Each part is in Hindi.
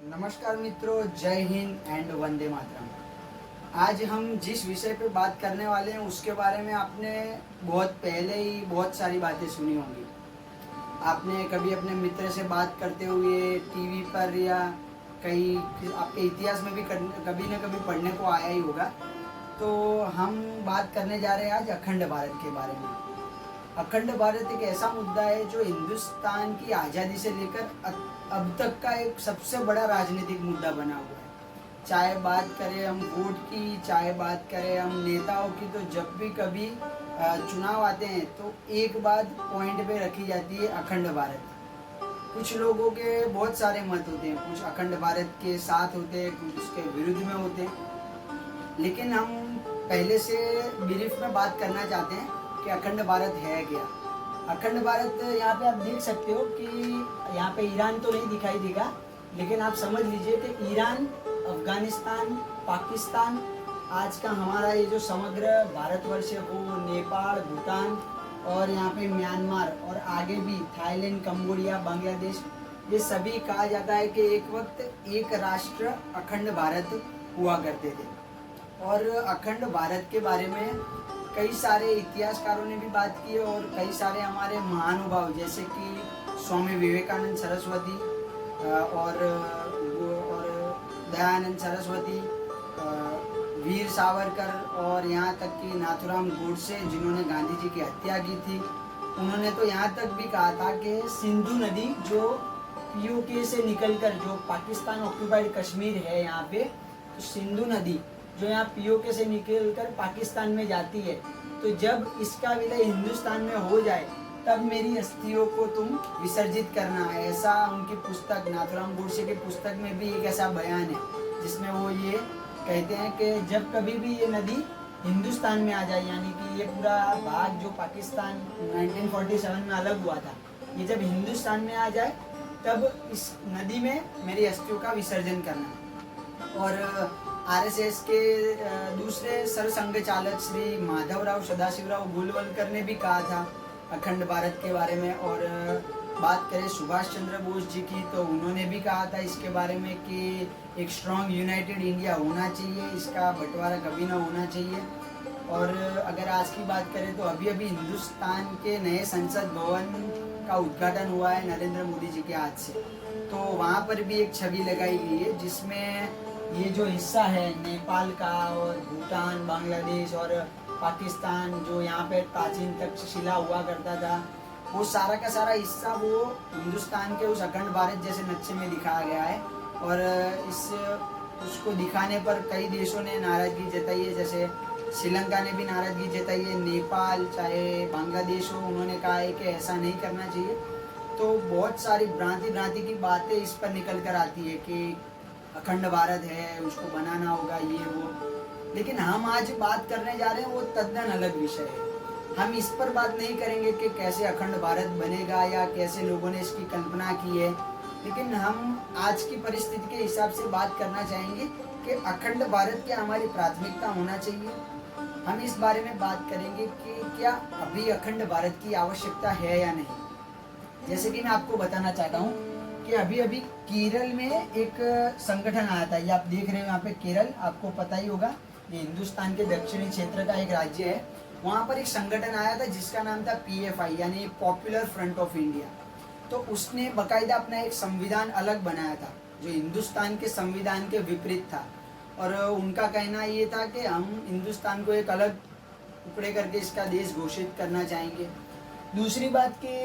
नमस्कार मित्रों, जय हिंद एंड वंदे मातरम। आज हम जिस विषय पे बात करने वाले हैं उसके बारे में आपने बहुत पहले ही बहुत सारी बातें सुनी होंगी। आपने कभी अपने मित्र से बात करते हुए टीवी पर या कहीं आपके इतिहास में भी कभी न कभी पढ़ने को आया ही होगा। तो हम बात करने जा रहे हैं आज अखंड भारत के बारे में। अखंड भारत एक ऐसा मुद्दा है जो हिंदुस्तान की आज़ादी से लेकर अब तक का एक सबसे बड़ा राजनीतिक मुद्दा बना हुआ है। चाहे बात करें हम वोट की, चाहे बात करें हम नेताओं की, तो जब भी कभी चुनाव आते हैं तो एक बात पॉइंट पे रखी जाती है, अखंड भारत। कुछ लोगों के बहुत सारे मत होते हैं, कुछ अखंड भारत के साथ होते हैं, कुछ उसके विरुद्ध में होते हैं। लेकिन हम पहले से ब्रीफ में बात करना चाहते हैं कि अखंड भारत है क्या। अखंड भारत यहाँ पे आप देख सकते हो कि यहाँ पे ईरान तो नहीं दिखाई देगा, लेकिन आप समझ लीजिए कि ईरान, अफगानिस्तान, पाकिस्तान, आज का हमारा ये जो समग्र भारतवर्ष है वो नेपाल, भूटान और यहाँ पे म्यांमार और आगे भी थाईलैंड, कंबोडिया, बांग्लादेश, ये सभी कहा जाता है कि एक वक्त एक राष्ट्र अखंड भारत हुआ करते थे। और अखंड भारत के बारे में कई सारे इतिहासकारों ने भी बात की और कई सारे हमारे महानुभाव जैसे कि स्वामी विवेकानंद सरस्वती और दयानंद सरस्वती, वीर सावरकर और यहाँ तक कि नाथूराम गोडसे जिन्होंने गांधी जी की हत्या की थी, उन्होंने तो यहाँ तक भी कहा था कि सिंधु नदी जो पीओके से निकलकर, जो पाकिस्तान ऑक्यूपाइड कश्मीर है यहाँ पे, तो सिंधु नदी जो यहाँ पीओके से निकलकर पाकिस्तान में जाती है, तो जब इसका विलय हिंदुस्तान में हो जाए तब मेरी अस्थियों को तुम विसर्जित करना है। ऐसा उनकी पुस्तक, नाथूराम गोडसे की पुस्तक में भी एक ऐसा बयान है जिसमें वो ये कहते हैं कि जब कभी भी ये नदी हिंदुस्तान में आ जाए, यानी कि ये पूरा भाग जो पाकिस्तान 1947 में अलग हुआ था, ये जब हिंदुस्तान में आ जाए तब इस नदी में मेरी अस्थियों का विसर्जन करना। और आरएसएस के दूसरे सरसंघ चालक श्री माधवराव सदाशिवराव गोलवलकर ने भी कहा था अखंड भारत के बारे में। और बात करें सुभाष चंद्र बोस जी की, तो उन्होंने भी कहा था इसके बारे में कि एक स्ट्रॉन्ग यूनाइटेड इंडिया होना चाहिए, इसका बंटवारा कभी ना होना चाहिए। और अगर आज की बात करें तो अभी अभी हिंदुस्तान के नए संसद भवन का उद्घाटन हुआ है नरेंद्र मोदी जी के हाथ से, तो वहाँ पर भी एक छवि लगाई गई है जिसमें ये जो हिस्सा है नेपाल का और भूटान, बांग्लादेश और पाकिस्तान, जो यहाँ पे प्राचीन तक्षशिला हुआ करता था, वो सारा का सारा हिस्सा वो हिंदुस्तान के उस अखंड भारत जैसे नक्शे में दिखाया गया है। और उसको दिखाने पर कई देशों ने नाराज़गी जताई है, जैसे श्रीलंका ने भी नाराज़गी जताई है, नेपाल चाहे बांग्लादेश हो, उन्होंने कहा है कि ऐसा नहीं करना चाहिए। तो बहुत सारी भ्रांति की बातें इस पर निकल कर आती है कि अखंड भारत है, उसको बनाना होगा, ये वो। लेकिन हम आज बात करने जा रहे हैं वो तद्दन अलग विषय है। हम इस पर बात नहीं करेंगे कि कैसे अखंड भारत बनेगा या कैसे लोगों ने इसकी कल्पना की है, लेकिन हम आज की परिस्थिति के हिसाब से बात करना चाहेंगे कि अखंड भारत क्या हमारी प्राथमिकता होना चाहिए। हम इस बारे में बात करेंगे कि क्या अभी अखंड भारत की आवश्यकता है या नहीं। जैसे कि मैं आपको बताना चाहता हूँ कि अभी अभी केरल में एक संगठन आया था, ये आप देख रहे हो यहाँ पे केरल, आपको पता ही होगा ये हिंदुस्तान के दक्षिणी क्षेत्र का एक राज्य है। वहाँ पर एक संगठन आया था जिसका नाम था PFI यानी पॉपुलर फ्रंट ऑफ इंडिया। तो उसने बाकायदा अपना एक संविधान अलग बनाया था जो हिंदुस्तान के संविधान के विपरीत था। और उनका कहना ये था कि हम हिंदुस्तान को एक अलग टुकड़े करके इसका देश घोषित करना चाहेंगे। दूसरी बात कि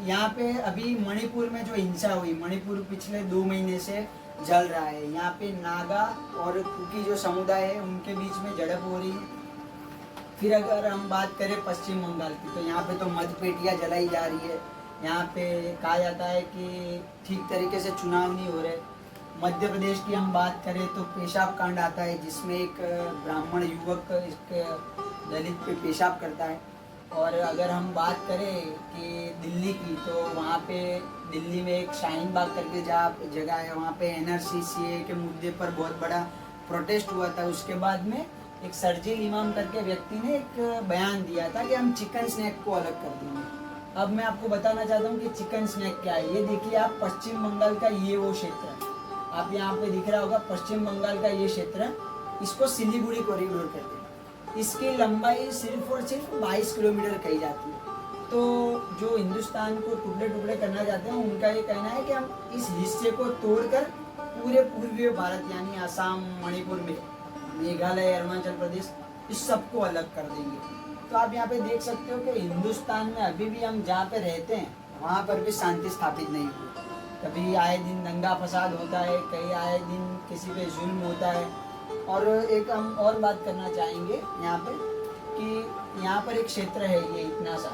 यहाँ पे अभी मणिपुर में जो हिंसा हुई, मणिपुर पिछले 2 महीने से जल रहा है। यहाँ पे नागा और कुकी जो समुदाय है उनके बीच में झड़प हो रही है। फिर अगर हम बात करें पश्चिम बंगाल की, तो यहाँ पे तो मतपेटियाँ जलाई जा रही है। यहाँ पे कहा जाता है कि ठीक तरीके से चुनाव नहीं हो रहे। मध्य प्रदेश की हम बात करें तो पेशाब कांड आता है जिसमें एक ब्राह्मण युवक एक दलित पे पेशाब करता है। और अगर हम बात करें कि दिल्ली की, तो वहाँ पे दिल्ली में एक शाहीन बाग करके जगह है, वहाँ पे NRC CAA के मुद्दे पर बहुत बड़ा प्रोटेस्ट हुआ था। उसके बाद में एक सरजील इमाम करके व्यक्ति ने एक बयान दिया था कि हम चिकन स्नैक को अलग कर देंगे। अब मैं आपको बताना चाहता हूँ कि चिकन स्नैक क्या है। ये देखिए आप, पश्चिम बंगाल का ये वो क्षेत्र है, आप यहाँ पे दिख रहा होगा पश्चिम बंगाल का ये क्षेत्र, इसको सिलीगुड़ी कॉरिडोर कहते हैं। इसकी लंबाई सिर्फ और सिर्फ 22 किलोमीटर कही जाती है। तो जो हिंदुस्तान को टुकड़े टुकड़े करना चाहते हैं, उनका ये कहना है कि हम इस हिस्से को तोड़कर पूरे पूर्वी भारत यानी असम, मणिपुर में, मेघालय, अरुणाचल प्रदेश, इस सबको अलग कर देंगे। तो आप यहाँ पे देख सकते हो कि हिंदुस्तान में अभी भी हम जहाँ पे रहते हैं वहाँ पर भी शांति स्थापित नहीं हुई। कभी आए दिन दंगा फसाद होता है, कहीं आए दिन किसी पे जुल्म होता है। और एक हम और बात करना चाहेंगे यहाँ पे कि यहाँ पर एक क्षेत्र है, ये इतना सा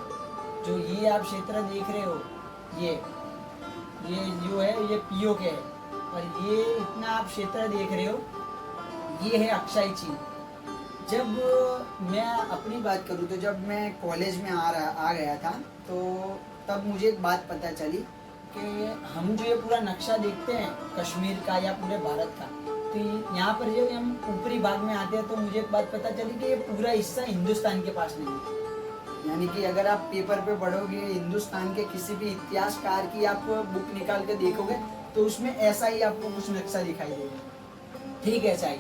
जो ये आप क्षेत्र देख रहे हो, ये जो है ये पीओके है, और ये इतना आप क्षेत्र देख रहे हो, ये है अक्साई चीन। जब मैं अपनी बात करूँ तो जब मैं कॉलेज में आ गया था, तो तब मुझे एक बात पता चली कि हम जो ये पूरा नक्शा देखते हैं कश्मीर का या पूरे भारत का, तो यहाँ पर जब हम ऊपरी भाग में आते हैं तो मुझे एक बात पता चली कि ये पूरा हिस्सा हिंदुस्तान के पास नहीं है। यानी कि अगर आप पेपर पे पढ़ोगे, हिंदुस्तान के किसी भी इतिहासकार की आप बुक निकाल के देखोगे तो उसमें ऐसा ही आपको कुछ नक्शा दिखाई देगा, ठीक ऐसा ही।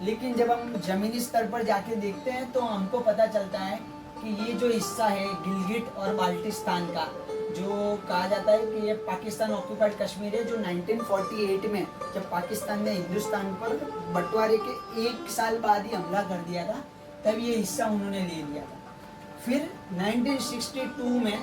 लेकिन जब हम जमीनी स्तर पर जाके देखते हैं तो हमको पता चलता है कि ये जो हिस्सा है गिलगिट और बाल्टिस्तान का, जो कहा जाता है कि ये पाकिस्तान ऑक्यूपाइड कश्मीर है, जो 1948 में जब पाकिस्तान ने हिंदुस्तान पर बंटवारे के 1 साल बाद ही हमला कर दिया था, तब ये हिस्सा उन्होंने ले लिया था। फिर 1962 में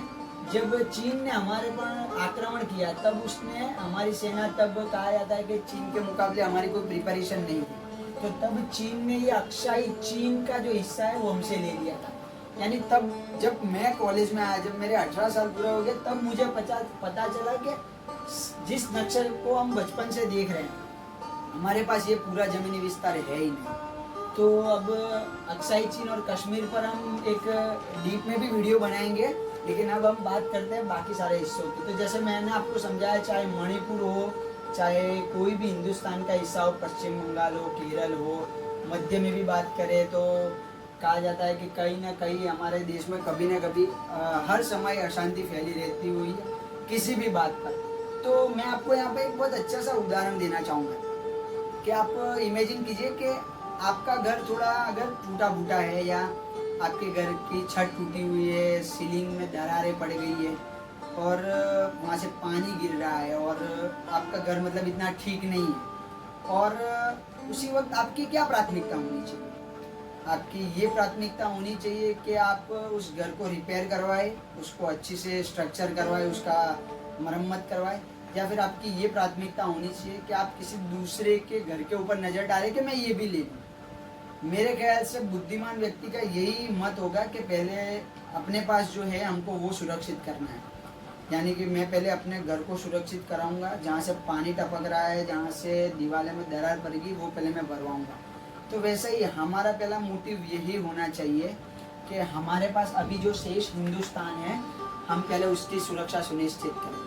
जब चीन ने हमारे पर आक्रमण किया, तब उसने हमारी सेना, तब कहा जाता है कि चीन के मुकाबले हमारी कोई प्रिपरेशन नहीं थी, तो तब चीन ने ये अक्साई चीन का जो हिस्सा है वो हमसे ले लिया था। यानी तब जब मैं कॉलेज में आया, जब मेरे 18 साल पूरा हो गया, तब मुझे पता चला कि जिस नक्शे को हम बचपन से देख रहे हैं, हमारे पास ये पूरा जमीनी विस्तार है ही नहीं। तो अब अक्साई चीन और कश्मीर पर हम एक डीप में भी वीडियो बनाएंगे, लेकिन अब हम बात करते हैं बाकी सारे हिस्सों की। तो जैसे मैंने आपको समझाया, चाहे मणिपुर हो, चाहे कोई भी हिंदुस्तान का हिस्सा हो, पश्चिम बंगाल हो, केरल हो, मध्य में भी बात करें तो कहा जाता है कि कहीं ना कहीं हमारे देश में कभी ना कभी हर समय अशांति फैली रहती हुई है किसी भी बात पर। तो मैं आपको यहाँ पे एक बहुत अच्छा सा उदाहरण देना चाहूँगा कि आप इमेजिन कीजिए कि आपका घर थोड़ा अगर टूटा फूटा है, या आपके घर की छत टूटी हुई है, सीलिंग में दरारें पड़ गई है और वहाँ से पानी गिर रहा है, और आपका घर मतलब इतना ठीक नहीं है, और उसी वक्त आपकी क्या प्राथमिकता होनी चाहिए? आपकी ये प्राथमिकता होनी चाहिए कि आप उस घर को रिपेयर करवाए, उसको अच्छी से स्ट्रक्चर करवाए, उसका मरम्मत करवाए, या फिर आपकी ये प्राथमिकता होनी चाहिए कि आप किसी दूसरे के घर के ऊपर नज़र डालें कि मैं ये भी ले लूँ। मेरे ख्याल से बुद्धिमान व्यक्ति का यही मत होगा कि पहले अपने पास जो है हमको वो सुरक्षित करना है। यानी कि मैं पहले अपने घर को सुरक्षित कराऊंगा, जहाँ से पानी टपक रहा है, जहाँ से दीवारें में दरार पड़ेगी, वो पहले मैं भरवाऊंगा। तो वैसे ही हमारा पहला मोटिव यही होना चाहिए कि हमारे पास अभी जो शेष हिंदुस्तान है, हम पहले उसकी सुरक्षा सुनिश्चित करें।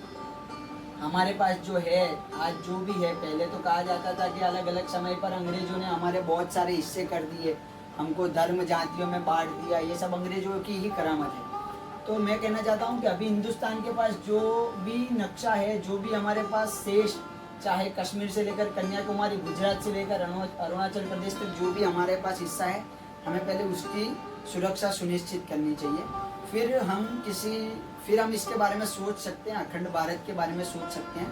हमारे पास जो है आज जो भी है, पहले तो कहा जाता था कि अलग अलग समय पर अंग्रेजों ने हमारे बहुत सारे हिस्से कर दिए, हमको धर्म जातियों में बांट दिया, ये सब अंग्रेजों की ही करामत है। तो मैं कहना चाहता हूँ कि अभी हिंदुस्तान के पास जो भी नक्शा है, जो भी हमारे पास शेष, चाहे कश्मीर से लेकर कन्याकुमारी, गुजरात से लेकर अरुणाचल प्रदेश तक जो भी हमारे पास हिस्सा है, हमें पहले उसकी सुरक्षा सुनिश्चित करनी चाहिए। फिर हम इसके बारे में सोच सकते हैं, अखंड भारत के बारे में सोच सकते हैं।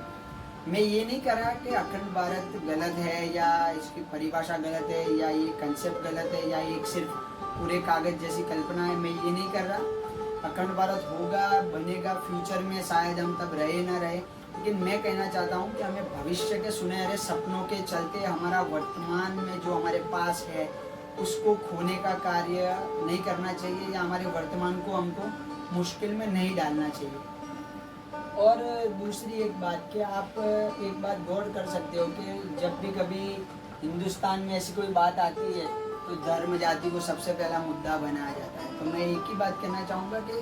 मैं ये नहीं कह रहा कि अखंड भारत गलत है, या इसकी परिभाषा गलत है, या ये कंसेप्ट गलत है, या एक सिर्फ पूरे कागज जैसी कल्पना है। मैं ये नहीं कर रहा। अखंड भारत होगा, बनेगा फ्यूचर में, शायद हम तब रहे ना रहे, लेकिन मैं कहना चाहता हूँ कि हमें भविष्य के सुनहरे सपनों के चलते हमारा वर्तमान में जो हमारे पास है उसको खोने का कार्य नहीं करना चाहिए, या हमारे वर्तमान को हमको मुश्किल में नहीं डालना चाहिए। और दूसरी एक बात कि आप एक बात गौर कर सकते हो कि जब भी कभी हिंदुस्तान में ऐसी कोई बात आती है तो धर्म जाति को सबसे पहला मुद्दा बनाया जाता है। तो मैं एक ही बात कहना चाहूँगा कि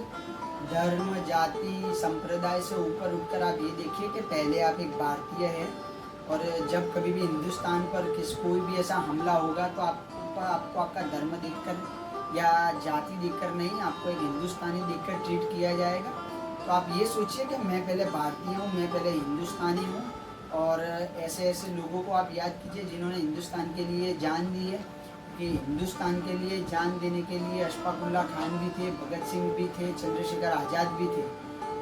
धर्म जाति संप्रदाय से ऊपर उठकर आप ये देखिए कि पहले आप एक भारतीय हैं, और जब कभी भी हिंदुस्तान पर कोई भी ऐसा हमला होगा तो आपको आपका धर्म देखकर या जाति देखकर नहीं, आपको एक हिंदुस्तानी देखकर ट्रीट किया जाएगा। तो आप ये सोचिए कि मैं पहले भारतीय हूँ, मैं पहले हिंदुस्तानी हूँ, और ऐसे ऐसे लोगों को आप याद कीजिए जिन्होंने हिंदुस्तान के लिए जान दी है, कि हिंदुस्तान के लिए जान देने के लिए अशफाकुल्ला खान भी थे, भगत सिंह भी थे, चंद्रशेखर आज़ाद भी थे।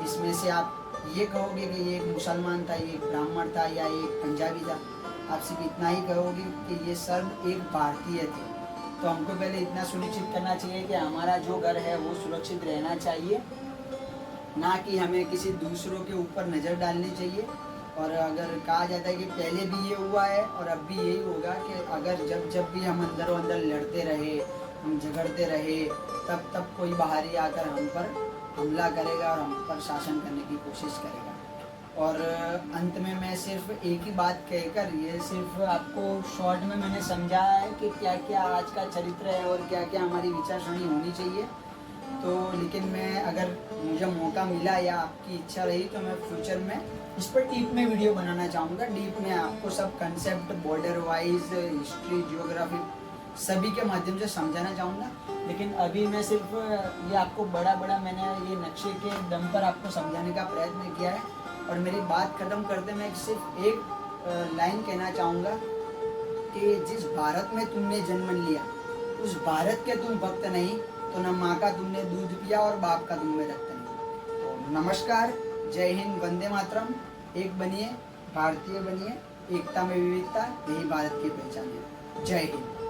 इसमें से आप ये कहोगे कि ये एक मुसलमान था, ये एक ब्राह्मण था या एक पंजाबी था, आप सिर्फ इतना ही कहोगे कि ये सब एक भारतीय थे। तो हमको पहले इतना सुनिश्चित करना चाहिए कि हमारा जो घर है वो सुरक्षित रहना चाहिए, ना कि हमें किसी दूसरों के ऊपर नज़र डालनी चाहिए। और अगर कहा जाता है कि पहले भी ये हुआ है और अब भी यही होगा कि अगर जब भी हम अंदर अंदर लड़ते रहे, हम झगड़ते रहे, तब कोई बाहरी आकर हम पर हमला करेगा और हम पर शासन करने की कोशिश करेगा। और अंत में मैं सिर्फ एक ही बात कहकर, ये सिर्फ आपको शॉर्ट में मैंने समझाया है कि क्या क्या आज का चरित्र है और क्या क्या हमारी विचारसरणी होनी चाहिए। तो लेकिन मैं, अगर मुझे मौका मिला या आपकी इच्छा रही, तो मैं फ्यूचर में इस पर डीप में वीडियो बनाना चाहूँगा। डीप में आपको सब concept border wise, history, geography सभी के माध्यम से समझाना चाहूँगा। लेकिन अभी मैं सिर्फ ये आपको बड़ा मैंने ये नक्शे के दम पर आपको समझाने का प्रयत्न किया है। और मेरी बात ख़त्म करते मैं सिर्फ एक लाइन कहना चाहूँगा कि जिस भारत में तुमने जन्म लिया, उस भारत के तुम भक्त नहीं, तो न माँ का तुमने दूध पिया और बाप का तुम में रक्त नहीं। तो नमस्कार, जय हिंद, वंदे मातरम। एक बनिए, भारतीय बनिए, एकता में विविधता, यही भारत की पहचान है। जय हिंद।